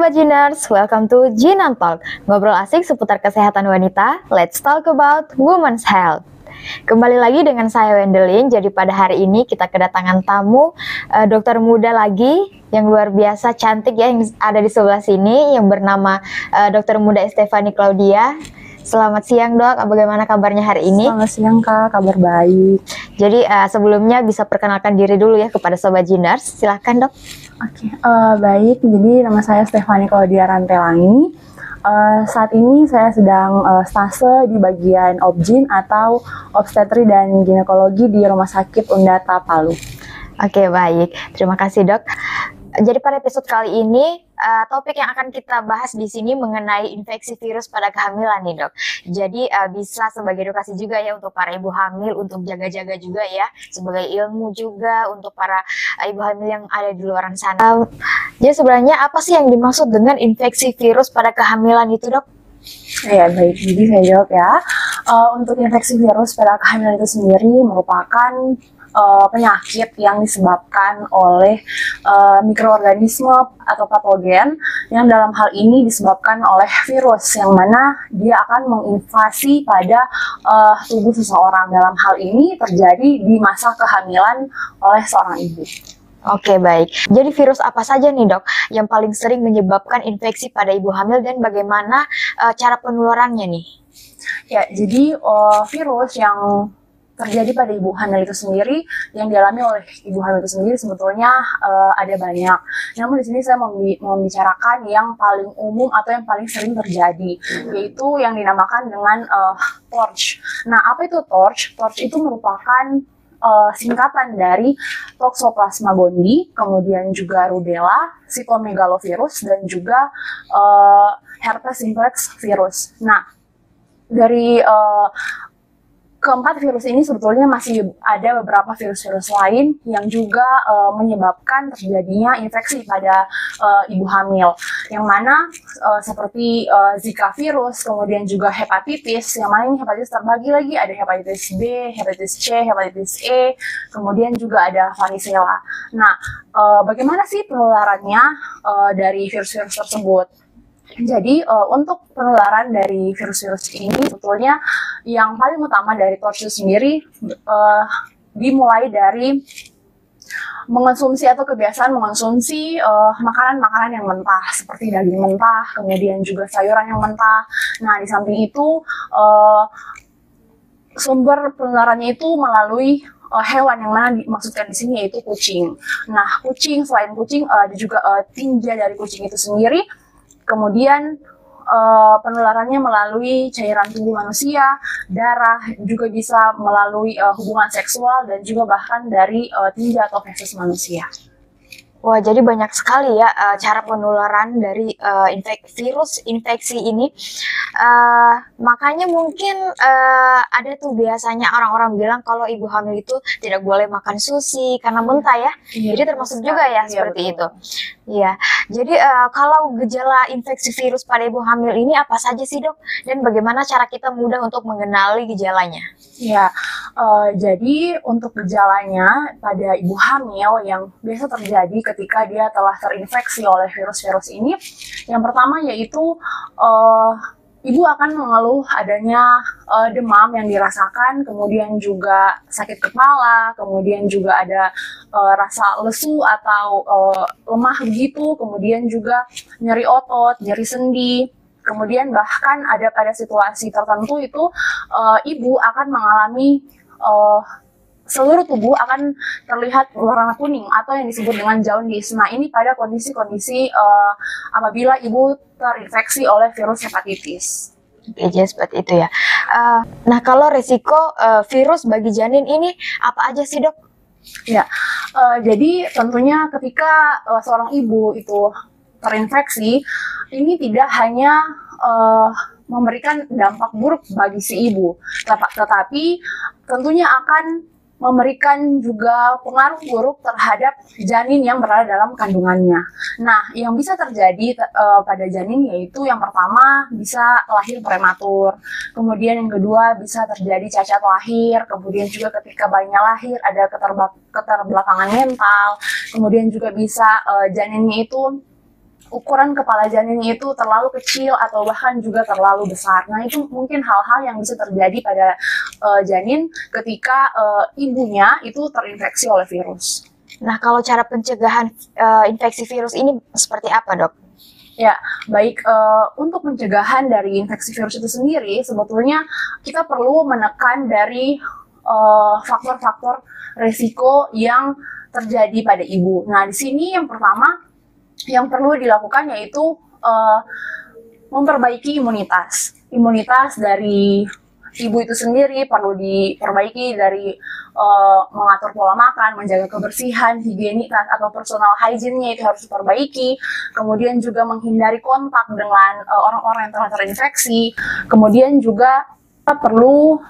Sobat Giners, welcome to Ginan Talk. Ngobrol asik seputar kesehatan wanita, let's talk about women's health. Kembali lagi dengan saya Wendelin. Jadi pada hari ini kita kedatangan tamu dokter muda lagi yang luar biasa cantik ya, yang ada di sebelah sini, yang bernama dokter muda Stephanie Claudia. Selamat siang dok, bagaimana kabarnya hari ini? Selamat siang kak, kabar baik. Jadi sebelumnya bisa perkenalkan diri dulu ya kepada Sobat Giners, silahkan dok. Oke, baik. Jadi nama saya Stephanie Claudia Rantelangi. Saat ini saya sedang stase di bagian obgyn atau obstetri dan ginekologi di Rumah Sakit Undata Palu. Oke, baik. Terima kasih dok. Jadi pada episode kali ini topik yang akan kita bahas di sini mengenai infeksi virus pada kehamilan nih dok. Jadi bisa sebagai edukasi juga ya untuk para ibu hamil, untuk jaga-jaga juga ya, sebagai ilmu juga untuk para ibu hamil yang ada di luar sana. Jadi sebenarnya apa sih yang dimaksud dengan infeksi virus pada kehamilan itu dok? Ya baik, jadi saya jawab ya. Untuk infeksi virus pada kehamilan itu sendiri merupakan penyakit yang disebabkan oleh mikroorganisme atau patogen yang dalam hal ini disebabkan oleh virus, yang mana dia akan menginvasi pada tubuh seseorang. Dalam hal ini terjadi di masa kehamilan oleh seorang ibu. Oke, baik. Jadi virus apa saja nih dok yang paling sering menyebabkan infeksi pada ibu hamil dan bagaimana cara penularannya nih? Ya, jadi virus yang terjadi pada ibu hamil itu sendiri, yang dialami oleh ibu hamil itu sendiri sebetulnya ada banyak. Namun di sini saya membicarakan yang paling umum atau yang paling sering terjadi, yaitu yang dinamakan dengan TORCH. Nah, apa itu TORCH? TORCH itu merupakan singkatan dari Toxoplasma gondii, kemudian juga rubella, cytomegalovirus, dan juga herpes simplex virus. Nah, dari keempat virus ini sebetulnya masih ada beberapa virus-virus lain yang juga menyebabkan terjadinya infeksi pada ibu hamil, yang mana seperti Zika virus, kemudian juga hepatitis, yang mana ini hepatitis terbagi lagi, ada hepatitis B, hepatitis C, hepatitis E, kemudian juga ada varicella. Nah, bagaimana sih penularannya dari virus-virus tersebut? Jadi untuk penularan dari virus-virus ini sebetulnya yang paling utama dari TORCH sendiri dimulai dari mengonsumsi atau kebiasaan mengonsumsi makanan-makanan yang mentah seperti daging mentah, kemudian juga sayuran yang mentah. Nah, di samping itu sumber penularannya itu melalui hewan, yang mana dimaksudkan di sini yaitu kucing. Nah, kucing, selain kucing ada juga tinja dari kucing itu sendiri. Kemudian penularannya melalui cairan tubuh manusia, darah, juga bisa melalui hubungan seksual, dan juga bahkan dari tinja atau feses manusia. Wah, jadi banyak sekali ya cara penularan dari virus infeksi ini. Makanya mungkin ada tuh biasanya orang-orang bilang kalau ibu hamil itu tidak boleh makan sushi karena mentah ya. Iya, jadi termasuk juga ya seperti betul. itu. Iya. Jadi kalau gejala infeksi virus pada ibu hamil ini apa saja sih dok? Dan bagaimana cara kita mudah untuk mengenali gejalanya? Ya, jadi untuk gejalanya pada ibu hamil yang biasa terjadi ketika dia telah terinfeksi oleh virus-virus ini, yang pertama yaitu ibu akan mengeluh adanya demam yang dirasakan, kemudian juga sakit kepala, kemudian juga ada rasa lesu atau lemah begitu, kemudian juga nyeri otot, nyeri sendi. Kemudian bahkan ada pada situasi tertentu itu ibu akan mengalami seluruh tubuh akan terlihat warna kuning atau yang disebut dengan jaundice. Nah, ini pada kondisi-kondisi apabila ibu terinfeksi oleh virus hepatitis. Jadi seperti itu ya. Nah, kalau risiko virus bagi janin ini apa aja sih dok? Ya, jadi tentunya ketika seorang ibu itu terinfeksi, ini tidak hanya memberikan dampak buruk bagi si ibu, tetapi tentunya akan memberikan juga pengaruh buruk terhadap janin yang berada dalam kandungannya. Nah, yang bisa terjadi pada janin yaitu yang pertama bisa lahir prematur, kemudian yang kedua bisa terjadi cacat lahir, kemudian juga ketika bayinya lahir ada keterbelakangan mental, kemudian juga bisa janinnya itu ukuran kepala janinnya itu terlalu kecil atau bahkan juga terlalu besar. Nah, itu mungkin hal-hal yang bisa terjadi pada janin ketika ibunya itu terinfeksi oleh virus. Nah, kalau cara pencegahan infeksi virus ini seperti apa, Dok? Ya, baik, untuk pencegahan dari infeksi virus itu sendiri, sebetulnya kita perlu menekan dari faktor-faktor risiko yang terjadi pada ibu. Nah, di sini yang pertama yang perlu dilakukan yaitu memperbaiki imunitas. Imunitas dari ibu itu sendiri perlu diperbaiki dari mengatur pola makan, menjaga kebersihan, higienitas atau personal hygiene-nya itu harus diperbaiki. Kemudian juga menghindari kontak dengan orang-orang yang telah terinfeksi. Kemudian juga kita perlu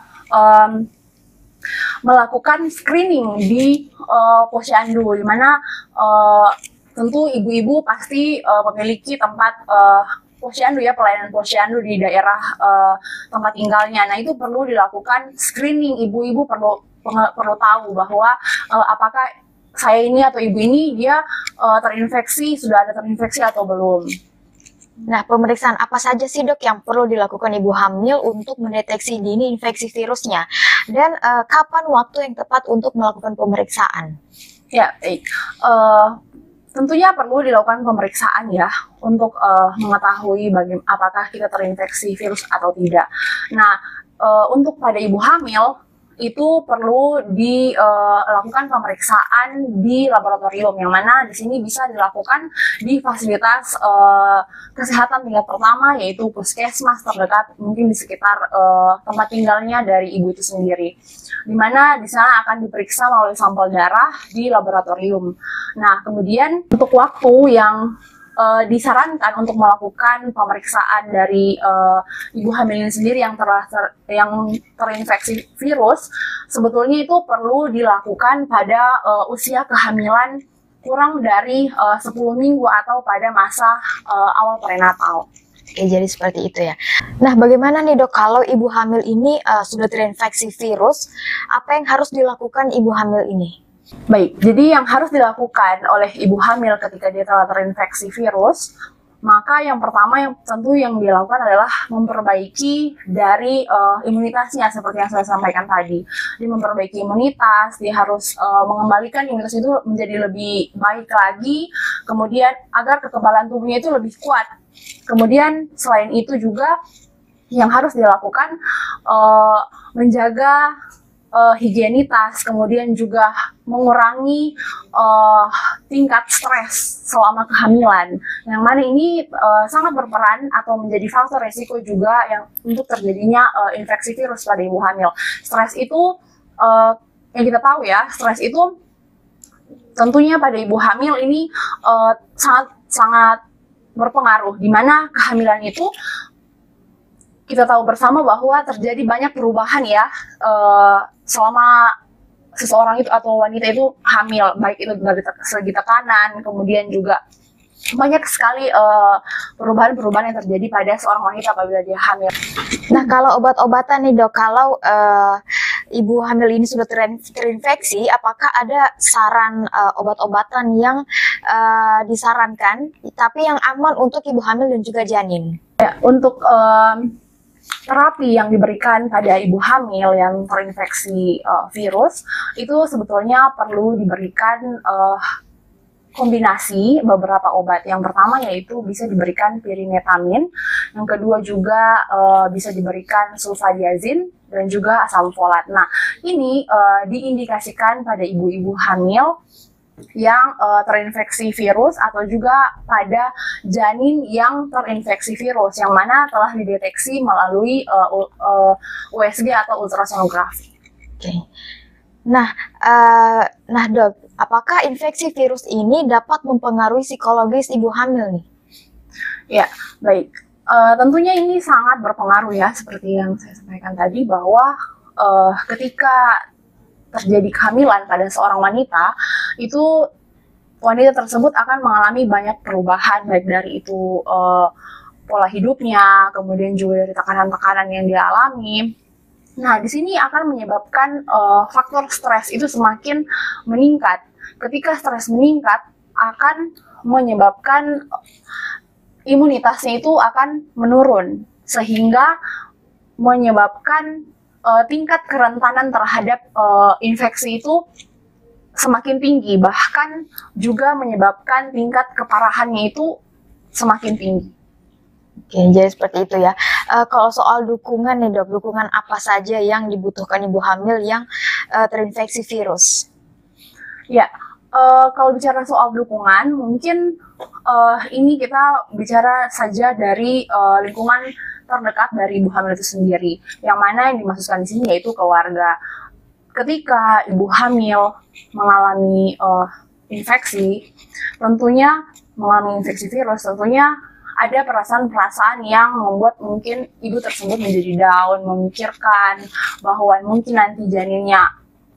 melakukan screening di posyandu, di mana tentu ibu-ibu pasti memiliki tempat posyandu ya, pelayanan posyandu di daerah tempat tinggalnya. Nah, itu perlu dilakukan screening. Ibu-ibu perlu tahu bahwa apakah saya ini atau ibu ini dia terinfeksi, sudah ada terinfeksi atau belum. Nah, pemeriksaan apa saja sih, Dok, yang perlu dilakukan ibu hamil untuk mendeteksi dini infeksi virusnya? Dan kapan waktu yang tepat untuk melakukan pemeriksaan? Ya, baik. Tentunya perlu dilakukan pemeriksaan ya untuk mengetahui apakah kita terinfeksi virus atau tidak. Nah, untuk pada ibu hamil itu perlu dilakukan pemeriksaan di laboratorium, yang mana di sini bisa dilakukan di fasilitas kesehatan tingkat pertama, yaitu puskesmas terdekat mungkin di sekitar tempat tinggalnya dari ibu itu sendiri, di mana di sana akan diperiksa melalui sampel darah di laboratorium. Nah, kemudian untuk waktu yang disarankan untuk melakukan pemeriksaan dari ibu hamil ini sendiri yang terinfeksi virus, sebetulnya itu perlu dilakukan pada usia kehamilan kurang dari 10 minggu atau pada masa awal prenatal. Oke, jadi seperti itu ya. Nah, bagaimana nih, Dok, kalau ibu hamil ini sudah terinfeksi virus, apa yang harus dilakukan ibu hamil ini? Baik, jadi yang harus dilakukan oleh ibu hamil ketika dia telah terinfeksi virus, maka yang pertama yang tentu yang dilakukan adalah memperbaiki dari imunitasnya, seperti yang saya sampaikan tadi. Dia memperbaiki imunitas, dia harus mengembalikan imunitas itu menjadi lebih baik lagi, kemudian agar kekebalan tubuhnya itu lebih kuat. Kemudian selain itu juga yang harus dilakukan menjaga higienitas, kemudian juga mengurangi tingkat stres selama kehamilan, yang mana ini sangat berperan atau menjadi faktor resiko juga yang untuk terjadinya infeksi virus pada ibu hamil. Stres itu yang kita tahu ya, stres itu tentunya pada ibu hamil ini sangat berpengaruh, di mana kehamilan itu kita tahu bersama bahwa terjadi banyak perubahan ya selama seseorang itu atau wanita itu hamil, baik itu dari segi tekanan, kemudian juga banyak sekali perubahan-perubahan yang terjadi pada seorang wanita apabila dia hamil. Nah, kalau obat-obatan nih, Dok, kalau ibu hamil ini sudah terinfeksi, apakah ada saran obat-obatan yang disarankan, tapi yang aman untuk ibu hamil dan juga janin? Ya, untuk terapi yang diberikan pada ibu hamil yang terinfeksi virus itu sebetulnya perlu diberikan kombinasi beberapa obat. Yang pertama yaitu bisa diberikan pirinetamin, yang kedua juga bisa diberikan sulfadiazin dan juga asam folat. Nah, ini diindikasikan pada ibu-ibu hamil yang terinfeksi virus atau juga pada janin yang terinfeksi virus yang mana telah dideteksi melalui USG atau ultrasonografi. Oke. Nah, Dok, apakah infeksi virus ini dapat mempengaruhi psikologis ibu hamil nih? Ya, baik. Tentunya ini sangat berpengaruh ya, seperti yang saya sampaikan tadi bahwa ketika terjadi kehamilan pada seorang wanita, itu wanita tersebut akan mengalami banyak perubahan, baik dari itu pola hidupnya, kemudian juga dari tekanan-tekanan yang dia alami. Nah, di sini akan menyebabkan faktor stres itu semakin meningkat. Ketika stres meningkat, akan menyebabkan imunitasnya itu akan menurun, sehingga menyebabkan tingkat kerentanan terhadap infeksi itu semakin tinggi, bahkan juga menyebabkan tingkat keparahannya itu semakin tinggi. Oke, jadi seperti itu ya. Kalau soal dukungan nih dok, dukungan apa saja yang dibutuhkan ibu hamil yang terinfeksi virus? Ya, kalau bicara soal dukungan, mungkin ini kita bicara saja dari lingkungan terdekat dari ibu hamil itu sendiri, yang mana yang dimaksudkan di sini yaitu keluarga. Ketika ibu hamil mengalami infeksi, tentunya mengalami infeksi virus, tentunya ada perasaan-perasaan yang membuat mungkin ibu tersebut menjadi down, memikirkan bahwa mungkin nanti janinnya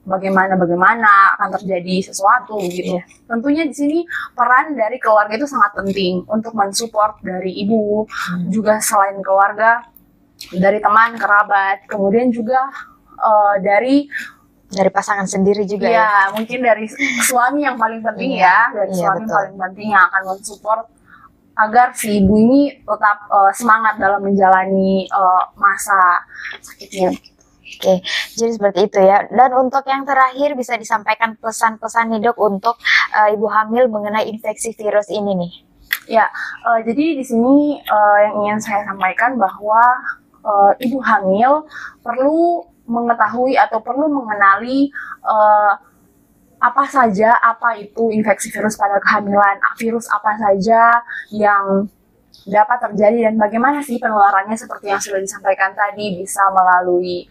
bagaimana akan terjadi sesuatu gitu. Tentunya di sini peran dari keluarga itu sangat penting untuk mensupport dari ibu, juga selain keluarga, dari teman, kerabat, kemudian juga dari pasangan sendiri juga ya. Mungkin dari suami yang paling penting dari suami betul. paling penting yang akan mensupport agar si ibu ini tetap semangat dalam menjalani masa sakitnya. Oke, jadi seperti itu ya. Dan untuk yang terakhir bisa disampaikan pesan-pesan nih dok untuk ibu hamil mengenai infeksi virus ini nih. Ya, jadi di sini yang ingin saya sampaikan bahwa ibu hamil perlu mengetahui atau perlu mengenali apa itu infeksi virus pada kehamilan, virus apa saja yang dapat terjadi dan bagaimana sih penularannya, seperti yang sudah disampaikan tadi, bisa melalui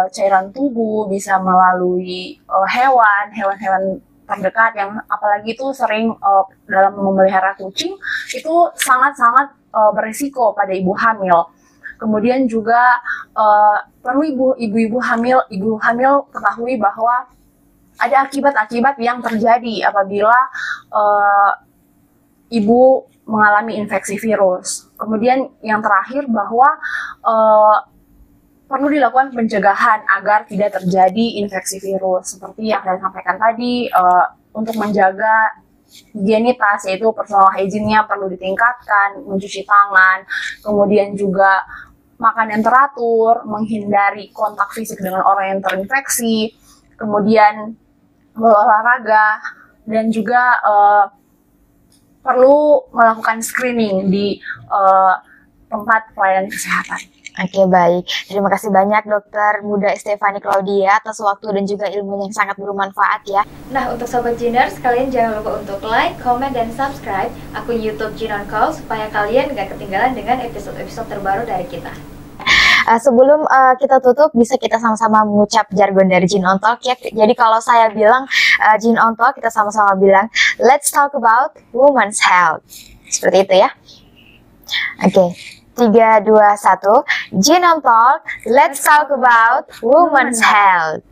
cairan tubuh, bisa melalui hewan-hewan terdekat yang apalagi itu sering dalam memelihara kucing itu sangat-sangat berisiko pada ibu hamil. Kemudian juga perlu ibu hamil ketahui bahwa ada akibat-akibat yang terjadi apabila ibu mengalami infeksi virus. Kemudian yang terakhir bahwa perlu dilakukan pencegahan agar tidak terjadi infeksi virus. Seperti yang saya sampaikan tadi, untuk menjaga higienitas, yaitu personal hygiene-nya perlu ditingkatkan, mencuci tangan, kemudian juga makan yang teratur, menghindari kontak fisik dengan orang yang terinfeksi, kemudian berolahraga, dan juga perlu melakukan screening di tempat pelayanan kesehatan. Oke, baik. Terima kasih banyak Dokter Muda Estefani Claudia atas waktu dan juga ilmu yang sangat bermanfaat ya. Nah, untuk Sobat Jiners, kalian jangan lupa untuk like, comment, dan subscribe akun YouTube Jin On Call supaya kalian gak ketinggalan dengan episode-episode terbaru dari kita. Sebelum kita tutup, bisa kita sama-sama mengucap jargon dari Jin On Talk ya. Jadi kalau saya bilang Jin On Talk, kita sama-sama bilang let's talk about women's health. Seperti itu ya. Oke, 3, 2, 1. Jin On Talk, let's talk about women's health.